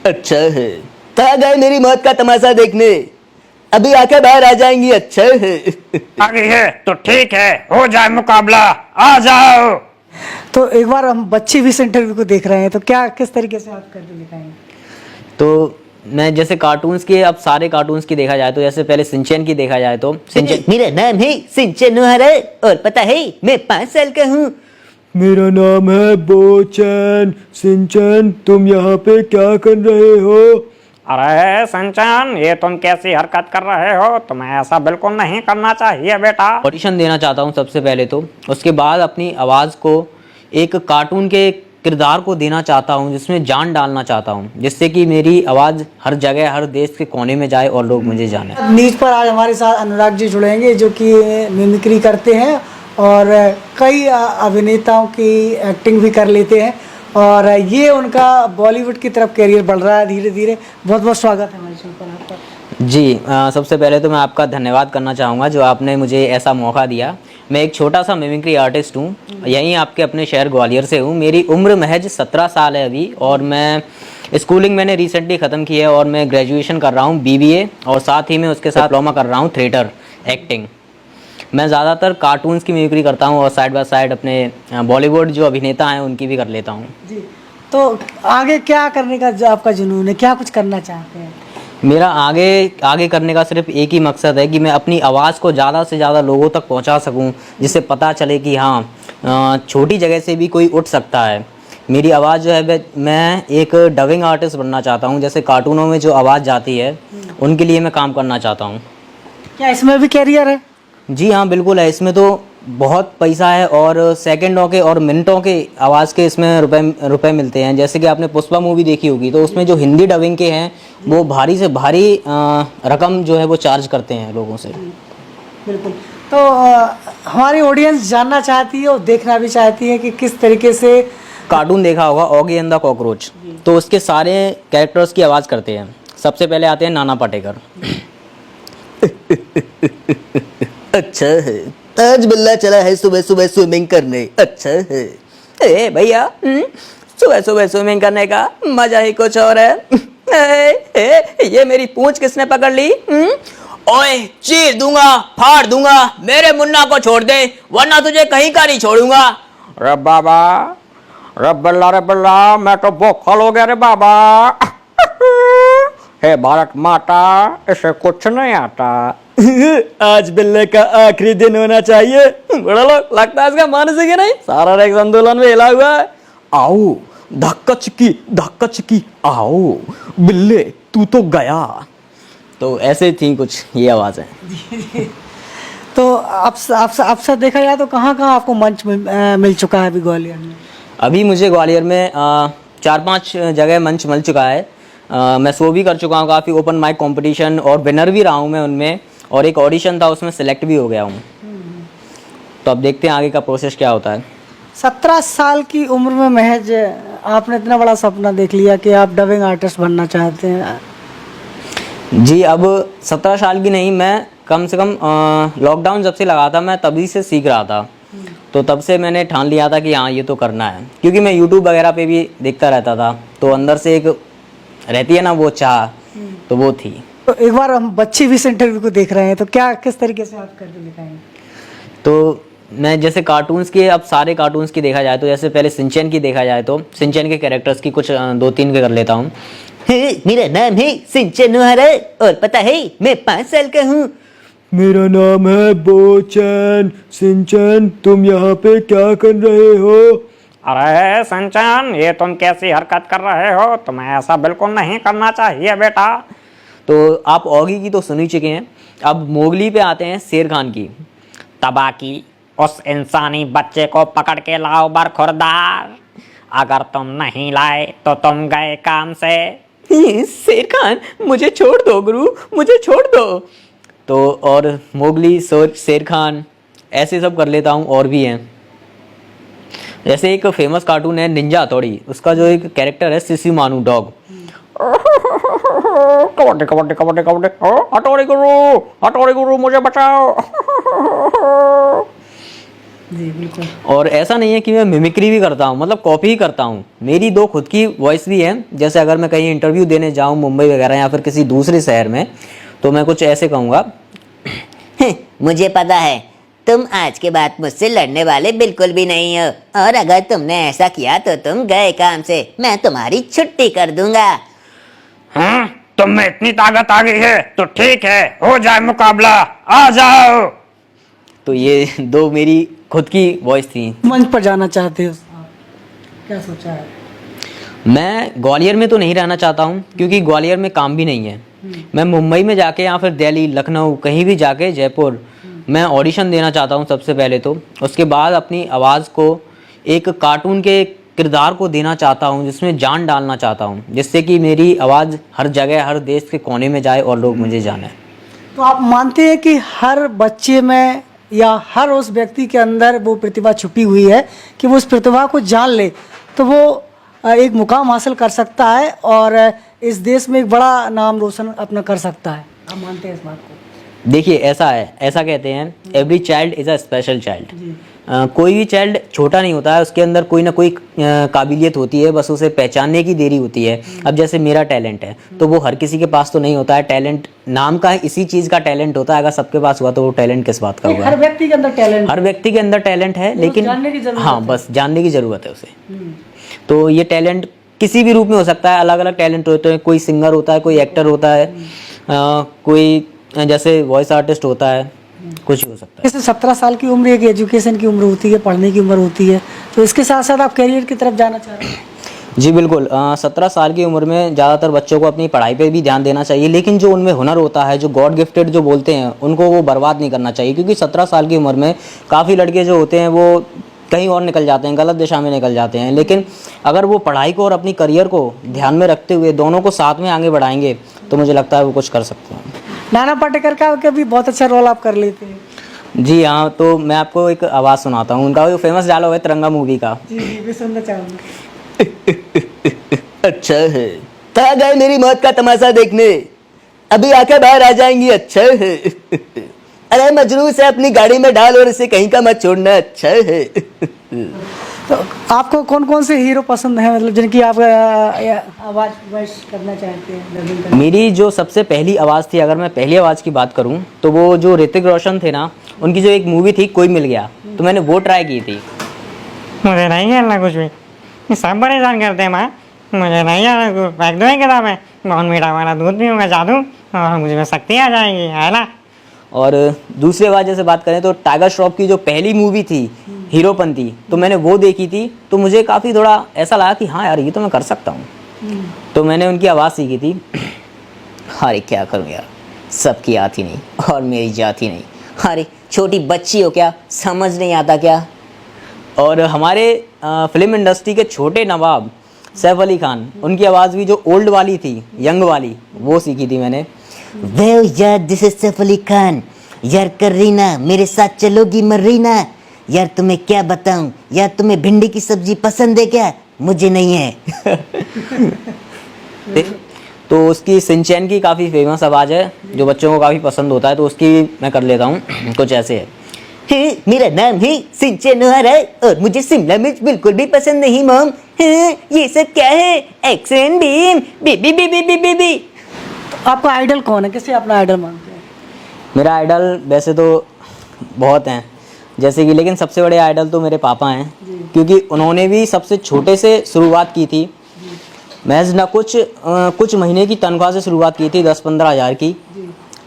अच्छा है। कहाँ गए मेरी मौत का तमाशा देखने? अभी आके बाहर आ जाएंगी। अच्छा है। आ गई है तो ठीक है, हो जाए मुकाबला, आ जाओ। तो एक बार हम बच्चे भी इस इंटरव्यू को देख रहे हैं, तो क्या किस तरीके से आप करके दिखाएंगे? तो मैं जैसे कार्टून्स की, अब सारे कार्टून्स की देखा जाए तो जैसे पहले सिंचैन की देखा जाए तो सिंचैन। मेरा नाम है सिंचन नोहरा और पता है मैं 5 साल का हूँ। मेरा नाम है बोचैन। सिंचैन, तुम यहाँ पे क्या कर रहे हो? अरे संचन, ये तुम कैसी हरकत कर रहे हो? तुम्हें ऐसा बिल्कुल नहीं करना चाहिए बेटा। ऑडिशन देना चाहता हूँ सबसे पहले तो, उसके बाद अपनी आवाज़ को एक कार्टून के किरदार को देना चाहता हूँ जिसमें जान डालना चाहता हूँ, जिससे कि मेरी आवाज़ हर जगह हर देश के कोने में जाए और लोग मुझे जाने। नीच पर आज हमारे साथ अनुराग जी जुड़ेंगे, जो कि मिमिक्री करते हैं और कई अभिनेताओं की एक्टिंग भी कर लेते हैं, और ये उनका बॉलीवुड की तरफ कैरियर बढ़ रहा है धीरे धीरे। बहुत बहुत स्वागत है हमारे शो पर आपका। जी, सबसे पहले तो मैं आपका धन्यवाद करना चाहूँगा जो आपने मुझे ऐसा मौका दिया। मैं एक छोटा सा मिमिक्री आर्टिस्ट हूँ, यहीं आपके अपने शहर ग्वालियर से हूँ। मेरी उम्र महज 17 साल है अभी, और मैं स्कूलिंग मैंने रिसेंटली ख़त्म की है और मैं ग्रेजुएशन कर रहा हूँ BBA, और साथ ही में उसके साथ डिप्लोमा कर रहा हूँ थिएटर एक्टिंग। मैं ज़्यादातर कार्टून्स की मिमिक्री करता हूँ और साइड बाय साइड अपने बॉलीवुड जो अभिनेता हैं उनकी भी कर लेता हूँ। जी, तो आगे क्या करने का जो आपका जुनून है, क्या कुछ करना चाहते हैं? मेरा आगे करने का सिर्फ एक ही मकसद है कि मैं अपनी आवाज़ को ज़्यादा से ज़्यादा लोगों तक पहुंचा सकूं, जिससे पता चले कि हाँ, छोटी जगह से भी कोई उठ सकता है। मेरी आवाज़ जो है, मैं एक डबिंग आर्टिस्ट बनना चाहता हूं, जैसे कार्टूनों में जो आवाज़ जाती है उनके लिए मैं काम करना चाहता हूं। क्या इसमें भी कैरियर है? जी हाँ, बिल्कुल है। इसमें तो बहुत पैसा है और सेकंडों के और मिनटों के आवाज़ के इसमें रुपए मिलते हैं। जैसे कि आपने पुष्पा मूवी देखी होगी, तो उसमें जो हिंदी डबिंग के हैं वो भारी से भारी रकम जो है वो चार्ज करते हैं लोगों से। बिल्कुल। तो हमारी ऑडियंस जानना चाहती है और देखना भी चाहती है कि किस तरीके से कार्टून देखा होगा ऑगी एंड द कॉकरोच, तो उसके सारे कैरेक्टर्स की आवाज़ करते हैं। सबसे पहले आते हैं नाना पाटेकर। अच्छा है। आज बिल्ला चला है सुबह सुबह स्विमिंग करने। अच्छा है। ए भैया, सुबह सुबह स्विमिंग करने का मजा ही कुछ और है। ये मेरी पूंछ किसने पकड़ ली? ओए, चीर दूंगा, फाड़ दूंगा, मेरे मुन्ना को छोड़ दे वरना तुझे कहीं का नहीं छोड़ूंगा। रे बाबा, रे बल्ला, मैं तो बोखल हो गया रे बाबा। हे भारत माता, इसे कुछ नहीं आता। आज बिल्ले का आखिरी दिन होना चाहिए। बड़ा लोग लगता है इसका मानसिक है नहीं, सारा रेक्स आंदोलन में हिला हुआ है। आओ धक्का चक्की आओ, बिल्ले तू तो गया। तो ऐसे थी कुछ ये आवाज़ है। तो आपसे देखा जाए तो कहाँ कहाँ आपको मंच मिल चुका है अभी ग्वालियर में? अभी मुझे ग्वालियर में 4-5 जगह मंच मिल चुका है। मैं शो भी कर चुका हूँ, काफ़ी ओपन माइक कंपटीशन, और विनर भी रहा हूँ मैं उनमें, और एक ऑडिशन था उसमें सेलेक्ट भी हो गया हूँ। तो अब देखते हैं आगे का प्रोसेस क्या होता है। 17 साल की उम्र में महज आपने इतना बड़ा सपना देख लिया कि आप डबिंग आर्टिस्ट बनना चाहते हैं। जी, अब 17 साल की नहीं, मैं कम से कम लॉकडाउन जब से लगा था मैं तभी से सीख रहा था। तो तब से मैंने ठान लिया था कि हाँ ये तो करना है, क्योंकि मैं यूट्यूब वगैरह पे भी देखता रहता था, तो अंदर से एक रहती है ना वो चाह, तो वो थी। तो एक बार हम बच्चे भी इस इंटरव्यू को देख रहे हैं, तो क्या किस तरीके से आप करके दिखाएंगे? तो मैं जैसे कार्टून्स की, अब सारे कार्टून्स की देखा जाए तो जैसे पहले सिंचैन की देखा जाए तो सिंचैन के कैरेक्टर्स की कुछ 2-3 के कर लेता हूँ। मेरा नाम है सिंचन नोहरा और पता है मैं 5 साल का हूँ। मेरा नाम है बोचैन। सिंचैन, तुम यहाँ पे क्या कर रहे हो? अरे संचन, ये तुम कैसी हरकत कर रहे हो? तुम्हें ऐसा बिल्कुल नहीं करना चाहिए बेटा। तो आप ऑगी की तो सुन ही चुके हैं, अब मोगली पे आते हैं शेर खान की। तबाकी, उस इंसानी बच्चे को पकड़ के लाओ बरखुरदार। अगर तुम नहीं लाए तो तुम गए काम से। शेर खान, मुझे छोड़ दो गुरु, मुझे छोड़ दो। तो और मोगली, शेर खान, ऐसे सब कर लेता हूँ। और भी हैं, जैसे एक फेमस कार्टून है निंजा हथौड़ी, उसका जो एक कैरेक्टर है सिसी मानू डॉग। कबड्डी कबड्डी कबड्डी कबड्डी, हथौड़ी गुरु मुझे बचाओ। जी बिल्कुल। और ऐसा नहीं है कि मैं मिमिक्री भी करता हूँ, मतलब कॉपी ही करता हूँ। मेरी 2 खुद की वॉइस भी है। जैसे अगर मैं कहीं इंटरव्यू देने जाऊँ मुंबई वगैरह या फिर किसी दूसरे शहर में, तो मैं कुछ ऐसे कहूँगा। मुझे पता है तुम आज के बाद मुझसे लड़ने वाले बिल्कुल भी नहीं हो, और अगर तुमने ऐसा किया तो तुम गए काम से, मैं तुम्हारी छुट्टी कर दूंगा। हाँ, तुम में इतनी ताकत आ गई है तो ठीक है, हो जाए मुकाबला, आ जाओ। तो ये 2 मेरी खुद की वॉइस थी। मंच पर जाना चाहते हो आप, क्या सोचा है? मैं ग्वालियर में तो नहीं रहना चाहता हूँ, क्योंकि ग्वालियर में काम भी नहीं है। मैं मुंबई में जाके या फिर दिल्ली, लखनऊ, कहीं भी जाके, जयपुर, मैं ऑडिशन देना चाहता हूँ सबसे पहले तो। उसके बाद अपनी आवाज़ को एक कार्टून के किरदार को देना चाहता हूँ, जिसमें जान डालना चाहता हूँ, जिससे कि मेरी आवाज़ हर जगह, हर देश के कोने में जाए और लोग मुझे जाने। तो आप मानते हैं कि हर बच्चे में या हर उस व्यक्ति के अंदर वो प्रतिभा छुपी हुई है कि वो उस प्रतिभा को जान ले तो वो एक मुकाम हासिल कर सकता है और इस देश में एक बड़ा नाम रोशन अपना कर सकता है? आप मानते हैं इस बात को? देखिए, ऐसा है, ऐसा कहते हैं, every child is a special child. कोई भी चाइल्ड छोटा नहीं होता है, उसके अंदर कोई ना कोई काबिलियत होती है, बस उसे पहचानने की देरी होती है। अब जैसे मेरा टैलेंट है तो वो हर किसी के पास तो नहीं होता है। टैलेंट नाम का इसी चीज़ का टैलेंट होता है, अगर सबके पास हुआ तो वो टैलेंट किस बात का होगा? हर व्यक्ति के अंदर टैलेंट, हर व्यक्ति के अंदर टैलेंट है, लेकिन जानने की जरूरत हाँ, बस जानने की ज़रूरत है उसे। तो ये टैलेंट किसी भी रूप में हो सकता है, अलग अलग टैलेंट होते हैं। कोई सिंगर होता है, कोई एक्टर होता है, कोई जैसे वॉइस आर्टिस्ट होता है, कुछ भी हो सकता है। जैसे 17 साल की उम्र एक एजुकेशन की उम्र होती है, पढ़ने की उम्र होती है, तो इसके साथ साथ आप करियर की तरफ जाना चाह रहे हैं? जी बिल्कुल। 17 साल की उम्र में ज़्यादातर बच्चों को अपनी पढ़ाई पे भी ध्यान देना चाहिए, लेकिन जो उनमें हुनर होता है, जो गॉड गिफ्टेड जो बोलते हैं, उनको वो बर्बाद नहीं करना चाहिए। क्योंकि 17 साल की उम्र में काफ़ी लड़के जो होते हैं वो कहीं और निकल जाते हैं, गलत दिशा में निकल जाते हैं। लेकिन अगर वो पढ़ाई को और अपनी करियर को ध्यान में रखते हुए दोनों को साथ में आगे बढ़ाएंगे तो मुझे लगता है वो कुछ कर सकते हैं। नाना पाटेकर का भी बहुत अच्छा रोल आप कर लेते हैं। जी हाँ, तो मैं आपको एक आवाज़ सुनाता हूँ। उनका जो फेमस डायलॉग है तिरंगा मूवी का। जी जी, मैं सुनना चाहूँगा। अच्छा है, कहाँ गए मेरी मौत का तमाशा देखने, अभी आके बाहर आ जाएंगी। अच्छा है, अरे मजनू से अपनी गाड़ी में डाल और इसे कहीं का मत छोड़ना। अच्छा है। तो आपको कौन कौन से हीरो पसंद हैं, मतलब जिनकी आप आवाज़ वॉइस करना चाहते हैं, डबिंग करना? मेरी जो सबसे पहली आवाज़ थी, अगर मैं पहली आवाज़ की बात करूं, तो वो जो ऋतिक रोशन थे ना, उनकी जो एक मूवी थी कोई मिल गया, तो मैंने वो ट्राई की थी। मुझे नहीं करना कुछ भी, ये सब परेशान करते हैं माँ। मुझे नहीं आना कुछ, फेंक दो ये किताबें, बहुत मीठा वाला दूध पीऊँगा जादू और मुझे में शक्ति आ जाएगी, है ना। और दूसरी आवाज़ जैसे बात करें तो टाइगर श्रॉफ की जो पहली मूवी थी हीरोपंती, तो मैंने वो देखी थी, तो मुझे काफ़ी थोड़ा ऐसा लगा कि हाँ यार, ये तो मैं कर सकता हूँ। तो मैंने उनकी आवाज़ सीखी थी। अरे क्या करूं यार, सबकी आती नहीं और मेरी जाती नहीं। अरे छोटी बच्ची हो क्या, समझ नहीं आता क्या? और हमारे फिल्म इंडस्ट्री के छोटे नवाब सैफ अली खान, उनकी आवाज़ भी जो ओल्ड वाली थी, यंग वाली, वो सीखी थी मैंने। वेल यार, दिस इज सैफ अली खान। यार करीना, मेरे साथ चलोगी मरीना? यार तुम्हें क्या बताऊं, यार तुम्हें भिंडी की सब्जी पसंद है क्या? मुझे नहीं है। तो उसकी सिंचैन की काफ़ी फेमस आवाज़ है जो बच्चों को काफ़ी पसंद होता है, तो उसकी मैं कर लेता हूँ। कुछ ऐसे है। मेरा नाम है सिंचन है और मुझे शिमला मिर्च बिल्कुल भी पसंद नहीं मॉम। ये सब क्या है? Action beam baby baby baby baby. तो आपका आइडल कौन है, किसे अपना आइडल मानते हैं? मेरा आइडल वैसे तो बहुत हैं, जैसे कि, लेकिन सबसे बड़े आइडल तो मेरे पापा हैं, क्योंकि उन्होंने भी सबसे छोटे से शुरुआत की थी। महज ना कुछ महीने की तनख्वाह से शुरुआत की थी, 10-15 हज़ार की,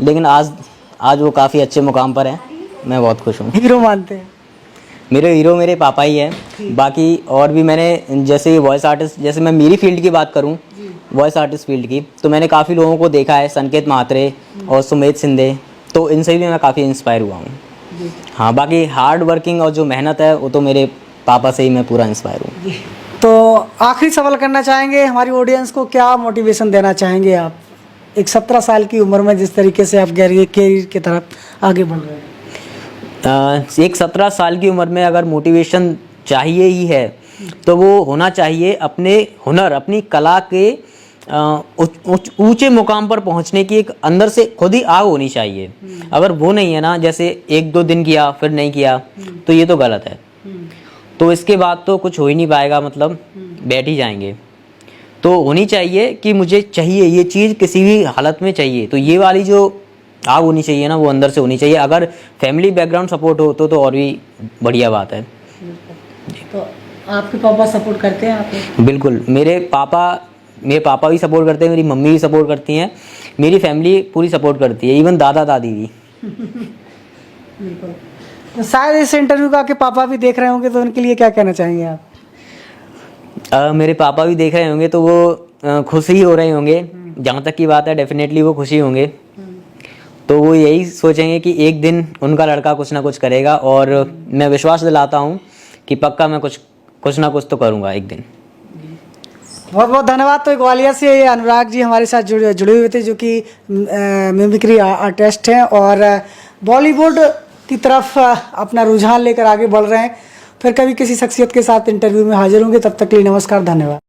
लेकिन आज वो काफ़ी अच्छे मुकाम पर हैं। मैं बहुत खुश हूँ। हीरो मानते हैं? मेरे हीरो मेरे पापा ही हैं। बाकी और भी मैंने, जैसे वॉइस आर्टिस्ट, जैसे मैं मेरी फील्ड की बात करूं, वॉइस आर्टिस्ट फील्ड की, तो मैंने काफ़ी लोगों को देखा है, संकेत म्हात्रे और सुमेध सिंधे, तो इनसे भी मैं काफ़ी इंस्पायर हुआ हूँ। हाँ, बाकी हार्ड वर्किंग और जो मेहनत है वो तो मेरे पापा से ही मैं पूरा इंस्पायर हूँ। तो आखिरी सवाल करना चाहेंगे हमारी ऑडियंस को, क्या मोटिवेशन देना चाहेंगे आप एक 17 साल की उम्र में, जिस तरीके से आप कैरियर की तरफ आगे बढ़ रहे हैं? एक 17 साल की उम्र में अगर मोटिवेशन चाहिए ही है तो वो होना चाहिए अपने हुनर, अपनी कला के ऊंचे मुकाम पर पहुंचने की एक अंदर से खुद ही आग होनी चाहिए। अगर वो नहीं है ना, जैसे 1-2 दिन किया फिर नहीं किया, तो ये तो गलत है। तो इसके बाद तो कुछ हो ही नहीं पाएगा, मतलब बैठ ही जाएंगे। तो होनी चाहिए कि मुझे चाहिए ये चीज़, किसी भी हालत में चाहिए, तो ये वाली जो आग होनी चाहिए ना, वो अंदर से होनी चाहिए। अगर फैमिली बैकग्राउंड सपोर्ट हो तो और भी बढ़िया बात है। तो आपके पापा सपोर्ट करते हैं आपको? बिल्कुल, मेरे पापा भी सपोर्ट करते हैं, मेरी मम्मी भी सपोर्ट करती हैं, मेरी फैमिली पूरी सपोर्ट करती है, इवन दादा दादी भी। बिल्कुल। तो शायद इस इंटरव्यू का आपके पापा भी देख रहे होंगे, तो उनके लिए क्या कहना चाहेंगे आप? मेरे पापा भी देख रहे होंगे तो वो खुश ही हो रहे होंगे। जहाँ तक की बात है, डेफिनेटली वो खुशी होंगे। तो वो यही सोचेंगे कि एक दिन उनका लड़का कुछ ना कुछ करेगा, और मैं विश्वास दिलाता हूँ कि पक्का मैं कुछ ना कुछ तो करूँगा एक दिन। बहुत बहुत धन्यवाद। तो ग्वालियर से ये अनुराग जी हमारे साथ जुड़े हुए थे, जो कि मिमिक्री आर्टिस्ट हैं और बॉलीवुड की तरफ अपना रुझान लेकर आगे बढ़ रहे हैं। फिर कभी किसी शख्सियत के साथ इंटरव्यू में हाजिर होंगे, तब तक के लिए नमस्कार, धन्यवाद।